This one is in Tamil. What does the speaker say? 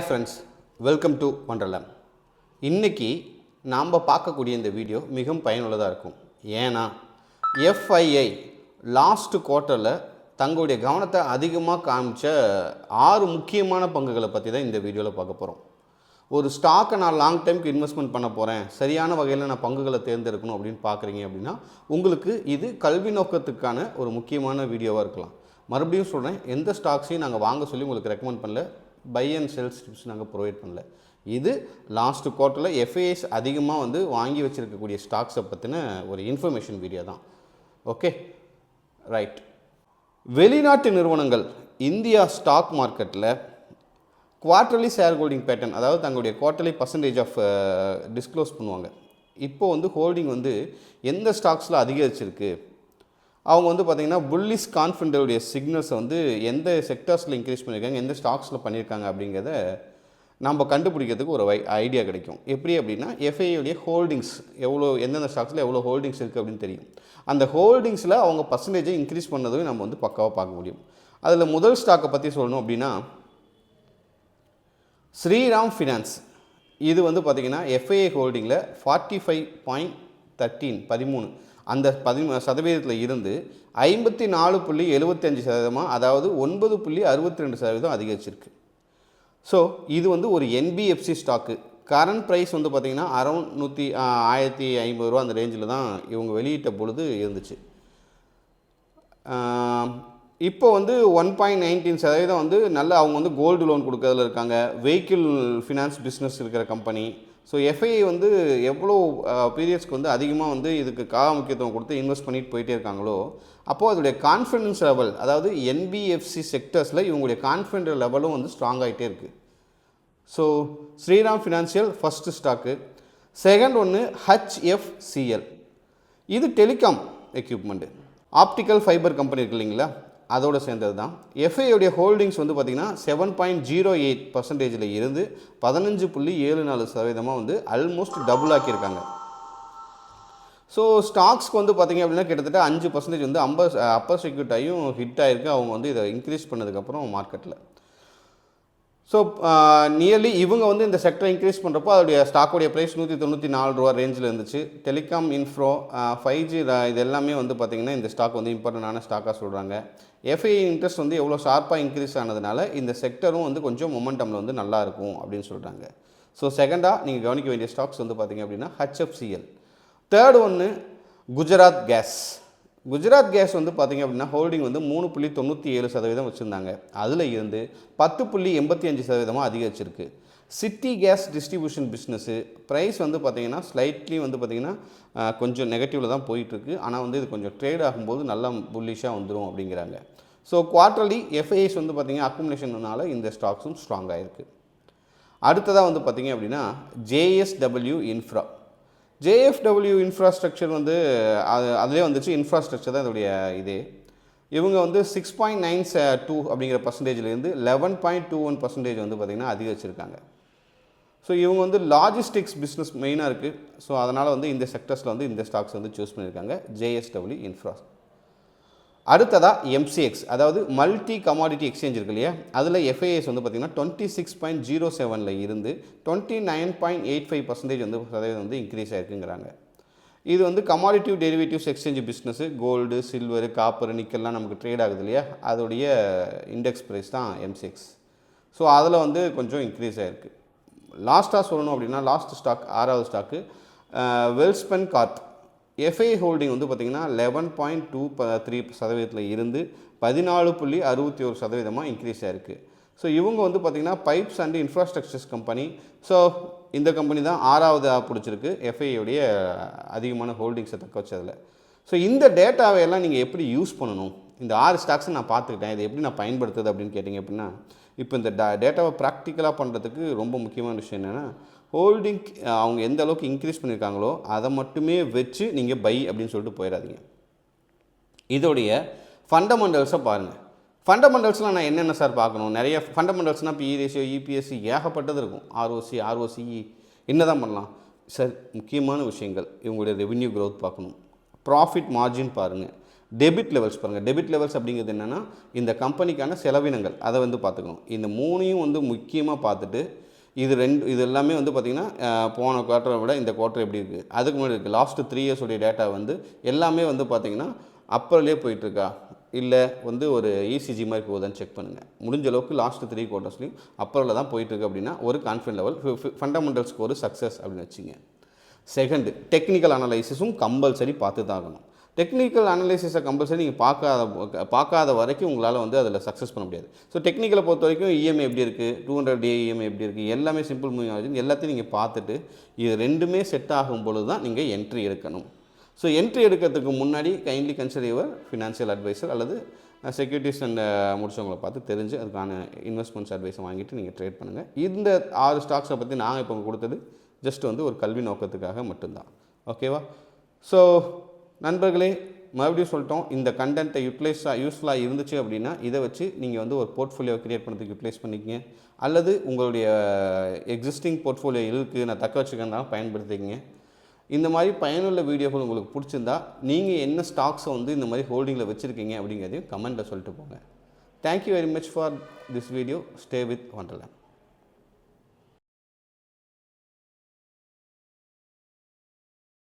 Friends, welcome to wonderland. இன்றைக்கி நாம் பார்க்கக்கூடிய இந்த வீடியோ மிகவும் பயனுள்ளதாக இருக்கும். ஏன்னா எஃப்ஐஐ லாஸ்ட் குவார்ட்டரில் தங்களுடைய கவனத்தை அதிகமாக காமிச்ச 6 முக்கியமான பங்குகளை பற்றி தான் இந்த வீடியோவில் பார்க்க போகிறோம். ஒரு ஸ்டாக்கை நான் லாங் டைமுக்கு இன்வெஸ்ட்மெண்ட் பண்ண போகிறேன், சரியான வகையில் நான் பங்குகளை தேர்ந்தெடுக்கணும் அப்படின்னு பார்க்குறீங்க அப்படின்னா உங்களுக்கு இது கல்வி நோக்கத்துக்கான ஒரு முக்கியமான வீடியோவாக இருக்கலாம். மறுபடியும் சொல்கிறேன், எந்த ஸ்டாக்ஸையும் நாங்கள் வாங்க சொல்லி உங்களுக்கு ரெக்கமெண்ட் பண்ணல, பை அண்ட் செல்ஸ் டிப்ஸ் நாங்கள் ப்ரொவைட் பண்ணல. இது லாஸ்ட் குவார்ட்டரில் எஃப்ஐஎஸ் அதிகமாக வாங்கி வச்சுருக்கக்கூடிய ஸ்டாக்ஸை பற்றின ஒரு இன்ஃபர்மேஷன் வீடியோ தான். Okay, right. வெளிநாட்டு நிறுவனங்கள் இந்தியா ஸ்டாக் மார்க்கெட்டில் குவார்ட்டர்லி ஷேர் ஹோல்டிங் பேட்டர்ன், அதாவது தங்களுடைய குவார்ட்டர்லி பர்சன்டேஜ் ஆஃப் டிஸ்க்ளோஸ் பண்ணுவாங்க. இப்போது ஹோல்டிங் எந்த ஸ்டாக்ஸில் அதிகரிச்சிருக்கு, அவங்க பார்த்திங்கன்னா புல்லிஷ் கான்ஃபிடென்ட்டுடைய சிக்னல்ஸை எந்த செக்டர்ஸில் இன்க்ரீஸ் பண்ணியிருக்காங்க, எந்த ஸ்டாக்ஸில் பண்ணியிருக்காங்க அப்படிங்கிறத நம்ம கண்டுபிடிக்கிறதுக்கு ஒரு ஐடியா கிடைக்கும். எப்படி அப்படின்னா எஃப்ஐயோடைய ஹோல்டிங்ஸ் எந்தெந்த ஸ்டாக்ஸில் எவ்வளோ ஹோல்டிங்ஸ் இருக்குது அப்படின்னு தெரியும். அந்த ஹோல்டிங்ஸில் அவங்க பர்சன்டேஜை இன்க்ரீஸ் பண்ணதையும் நம்ம பக்காவாக பார்க்க முடியும். அதில் முதல் ஸ்டாக்கை பற்றி சொல்லணும் அப்படின்னா ஸ்ரீராம் ஃபினான்ஸ். இது பார்த்திங்கன்னா எஃப்ஐஐ ஹோல்டிங்கில் 45.13 அந்த 13% இருந்து 54.75%, அதாவது 9.62% அதிகரிச்சிருக்கு. ஸோ இது ஒரு என்பிஎஃப்சி ஸ்டாக்கு. கரண்ட் ப்ரைஸ் பார்த்திங்கன்னா அரௌண்ட் 1,050 ரூபா அந்த ரேஞ்சில் தான் இவங்க வெளியிட்ட பொழுது இருந்துச்சு. இப்போ 1.19% நல்ல அவங்க கோல்டு லோன் கொடுக்கறதுல இருக்காங்க. வெஹிக்கிள் ஃபினான்ஸ் பிஸ்னஸ் இருக்கிற கம்பெனி. ஸோ எஃப்ஐஐ எவ்வளோ பீரியட்ஸ்க்கு அதிகமாக இதுக்கு முக்கியத்துவம் கொடுத்து இன்வெஸ்ட் பண்ணிட்டு போயிட்டே இருக்காங்களோ, அப்போது அதோடைய கான்ஃபிடன்ஸ் லெவல், அதாவது என்பிஎஃப்சி செக்டர்ஸில் இவங்களுடைய கான்ஃபிடன்ஸ் லெவலும் ஸ்ட்ராங் ஆகிட்டே இருக்குது. So Shriram financial first stock. Second HFCL. இது telecom equipment, optical fibre company இருக்குது இல்லைங்களா, அதோடு சேர்ந்தது தான். எஃப்ஐயோடைய ஹோல்டிங்ஸ் பார்த்திங்கன்னா 7.08% இருந்து 15.74% ஆல்மோஸ்ட் டபுள் ஆக்கியிருக்காங்க. ஸோ ஸ்டாக்ஸ்க்கு பார்த்திங்க அப்படின்னா கிட்டத்தட்ட 5% அப்பர் செக்யூரிட் ஆகியும் ஹிட் ஆகிருக்கு. அவங்க இதை இன்க்ரீஸ் பண்ணதுக்கப்புறம் மார்க்கெட்டில். ஸோ நியர்லி இவங்க இந்த செக்டரை இன்க்ரீஸ் பண்ணுறப்போ அதோடைய ஸ்டாக்கோடைய ப்ரைஸ் 194 ரூபா ரேஞ்சில் இருந்துச்சு. டெலிகாம், இன்ஃப்ரோ, 5G இது எல்லாமே பார்த்திங்கன்னா இந்த ஸ்டாக் இம்பார்ட்டண்டான ஸ்டாக்காக சொல்கிறாங்க. எஃப்ஐஐ இன்ட்ரெஸ்ட் எவ்வளோ ஷார்ப்பாக இன்க்ரீஸ் ஆனதுனால இந்த செக்டரும் கொஞ்சம் மொமெண்டமில் நல்லா இருக்கும் அப்படின்னு சொல்கிறாங்க. ஸோ செகண்டாக நீங்கள் கவனிக்க வேண்டிய ஸ்டாக்ஸ் பார்த்திங்க அப்படின்னா HFCL. Third Gujarat Gas. Gujarat Gas பார்த்திங்க அப்படின்னா ஹோல்டிங் 3.97% வச்சுருந்தாங்க. அதில் இருந்து 10.85% அதிகரிச்சிருக்கு. City gas distribution business price பார்த்திங்கன்னா ஸ்லைட்லி பார்த்திங்கன்னா கொஞ்சம் நெகட்டிவில் தான் போயிட்டுருக்கு. ஆனால் இது கொஞ்சம் ட்ரேட் ஆகும்போது நல்லா புல்லிஷாக வந்துடும் அப்படிங்கிறாங்க. ஸோ குவார்ட்டர்லி எஃப்ஐஎஸ் பார்த்திங்கன்னா அக்குமுலேஷன்னால இந்த ஸ்டாக்ஸும் ஸ்ட்ராங்காக இருக்குது. அடுத்ததாக பார்த்திங்க அப்படின்னா ஜேஎஸ்டபிள்யூ இன்ஃப்ரா. ஜேஎஃப்டபிள்யூ இன்ஃப்ராஸ்ட்ரக்சர் அதிலே வந்துச்சு. இன்ஃப்ராஸ்ட்ரக்சர் தான் இதோடைய இதே. இவங்க 6.92 அப்படிங்கிற பர்சன்டேஜ்லேருந்து 11.21% பார்த்திங்கன்னா அதிகரிச்சிருக்காங்க. ஸோ இவங்க லாஜிஸ்டிக்ஸ் பிஸ்னஸ் மெயினாக இருக்குது. ஸோ அதனால் இந்த செக்டர்ஸில் இந்த ஸ்டாக்ஸ் சூஸ் பண்ணியிருக்காங்க, ஜேஎஸ்டபிள்யூ இன்ஃப்ரா. அடுத்ததாக எம்சிஎக்ஸ், அதாவது மல்டி கமாடிட்டி எக்ஸ்சேஞ்ச் இருக்கு இல்லையா, அதில் எஃப்ஐஎஸ் பார்த்திங்கன்னா 26.07 இருந்து 29.85% இன்க்ரீஸ் ஆகிருக்குங்கிறாங்க. இது commodity derivatives exchange business. Gold, silver, copper, நிக்கல்லாம் நமக்கு ட்ரேட் ஆகுது இல்லையா, அதோடைய இண்டெக்ஸ் ப்ரைஸ் தான் எம்சிஎக்ஸ். ஸோ அதில் கொஞ்சம் இன்க்ரீஸ் ஆகிருக்கு. லாஸ்ட்டாக சொல்லணும் அப்படின்னா லாஸ்ட் ஸ்டாக் 6வது stock Welspun Corp. FI holding பார்த்திங்கன்னா 11.23% இருந்து 14.61% இன்க்ரீஸ் ஆகிருக்கு. ஸோ இவங்க பார்த்திங்கன்னா pipes and infrastructures company. So இந்த கம்பெனி தான் 6வது பிடிச்சிருக்கு எஃப்ஐயோடைய அதிகமான ஹோல்டிங்ஸை தக்க வச்சதில். ஸோ இந்த டேட்டாவை எல்லாம் நீங்கள் எப்படி யூஸ் பண்ணணும், இந்த 6 ஸ்டாக்ஸை நான் பார்த்துக்கிட்டேன், இதை எப்படி நான் பயன்படுத்துது அப்படின்னு கேட்டிங்க அப்படின்னா, இப்போ இந்த டேட்டாவை ப்ராக்டிக்கலாக பண்ணுறதுக்கு ரொம்ப முக்கியமான விஷயம் என்னென்னா, ஹோல்டிங் அவங்க எந்த அளவுக்கு இன்க்ரீஸ் பண்ணியிருக்காங்களோ அதை மட்டுமே வச்சு நீங்கள் பை அப்படின்னு சொல்லிட்டு போயிடாதீங்க. இதோடைய ஃபண்டமெண்டல்ஸை பாருங்கள். ஃபண்டமெண்டல்ஸ்லாம் நான் என்னென்ன சார் பார்க்கணும், நிறைய ஃபண்டமெண்டல்ஸ்னால் பிஇ ரேஷியோ, இபிஎஸ்சி ஏகப்பட்டது இருக்கும். ஆர்ஓசிஇ என்ன தான் பண்ணலாம் சார்? முக்கியமான விஷயங்கள், இவங்களுடைய ரெவென்யூ க்ரோத் பார்க்கணும், ப்ராஃபிட் மார்ஜின் பாருங்கள், டெபிட் லெவல்ஸ் பாருங்கள். டெபிட் லெவல்ஸ் அப்படிங்கிறது என்னென்னா இந்த கம்பெனிக்கான செலவினங்கள் அதை வந்து பார்த்துக்கணும். இந்த 3ஐயும் வந்து முக்கியமாக பார்த்துட்டு இது எல்லாமே வந்து பார்த்திங்கன்னா போன குவார்ட்டரை விட இந்த குவார்ட்டர் எப்படி இருக்குது, அதுக்கு முன்னாடி இருக்குது, லாஸ்ட்டு 3 இயர்ஸுடைய டேட்டா வந்து எல்லாமே வந்து பார்த்திங்கன்னா அப்பர்லேயே போயிட்டுருக்கா இல்லை வந்து ஒரு இசிஜி மாதிரி போகுதான்னு செக் பண்ணுங்கள். முடிஞ்ச அளவுக்கு லாஸ்ட்டு 3 குவார்ட்டர்ஸ்லையும் அப்பரில் தான் போயிட்டுருக்கு அப்படின்னா ஒரு கான்ஃபிடன்ட் லெவல் ஃபண்டமெண்டல்ஸ்க்கு ஒரு சக்ஸஸ் அப்படின்னு வச்சுங்க. செகண்டு, டெக்னிக்கல் அனலைசிஸும் கம்பல்சரி பார்த்து தான் ஆகணும். டெக்னிக்கல் அனலைசிஸை கம்பல்சரி நீங்கள் பார்க்காத வரைக்கும் உங்களால் வந்து அதில் சக்ஸஸ் பண்ண முடியாது. ஸோ டெக்னிக்கலை பொறுத்த வரைக்கும் இஎம்ஐ எப்படி இருக்குது, 200 டே இஎம்ஐ எப்படி இருக்குது, எல்லாமே சிம்பிள் மூவிங் ஆகுது, எல்லாத்தையும் நீங்கள் பார்த்துட்டு இது ரெண்டுமே செட் ஆகும் பொழுது தான் நீங்கள் என்ட்ரி எடுக்கணும். ஸோ என்ட்ரி எடுக்கிறதுக்கு முன்னாடி kindly consider your financial advisor அல்லது செக்யூரிட்டிஸ் அண்ட் முடிச்சவங்களை பார்த்து தெரிஞ்சு அதுக்கான இன்வெஸ்ட்மெண்ட்ஸ் அட்வைஸை வாங்கிட்டு நீங்கள் ட்ரேட் பண்ணுங்கள். இந்த 6 ஸ்டாக்ஸை பற்றி நாங்கள் இப்போ கொடுத்தது ஜஸ்ட் வந்து ஒரு கல்வி நோக்கத்துக்காக மட்டும்தான். ஓகேவா? ஸோ நண்பர்களே, மறுபடியும் சொல்லிட்டோம், இந்த கண்டென்ட்டை யூஸ்ஃபுல்லாக இருந்துச்சு அப்படின்னா இதை வச்சு நீங்கள் வந்து ஒரு போர்ட்ஃபோலியோவை க்ரியேட் பண்ணுறதுக்கு யூட்டிலைஸ் பண்ணிக்கங்க. அல்லது உங்களுடைய எக்ஸிஸ்டிங் போர்ட்ஃபோலியோ இருக்குது நான் தக்க வச்சுக்கிறதுனால பயன்படுத்திக்கங்க. இந்த மாதிரி பயனுள்ள வீடியோக்கள் உங்களுக்கு பிடிச்சிருந்தா நீங்கள் என்ன ஸ்டாக்ஸை வந்து இந்த மாதிரி ஹோல்டிங்கில் வச்சுருக்கீங்க அப்படிங்கிறதையும் கமெண்ட்டில் சொல்லிட்டு போங்க. Thank you very much for this video. Stay with wonderland.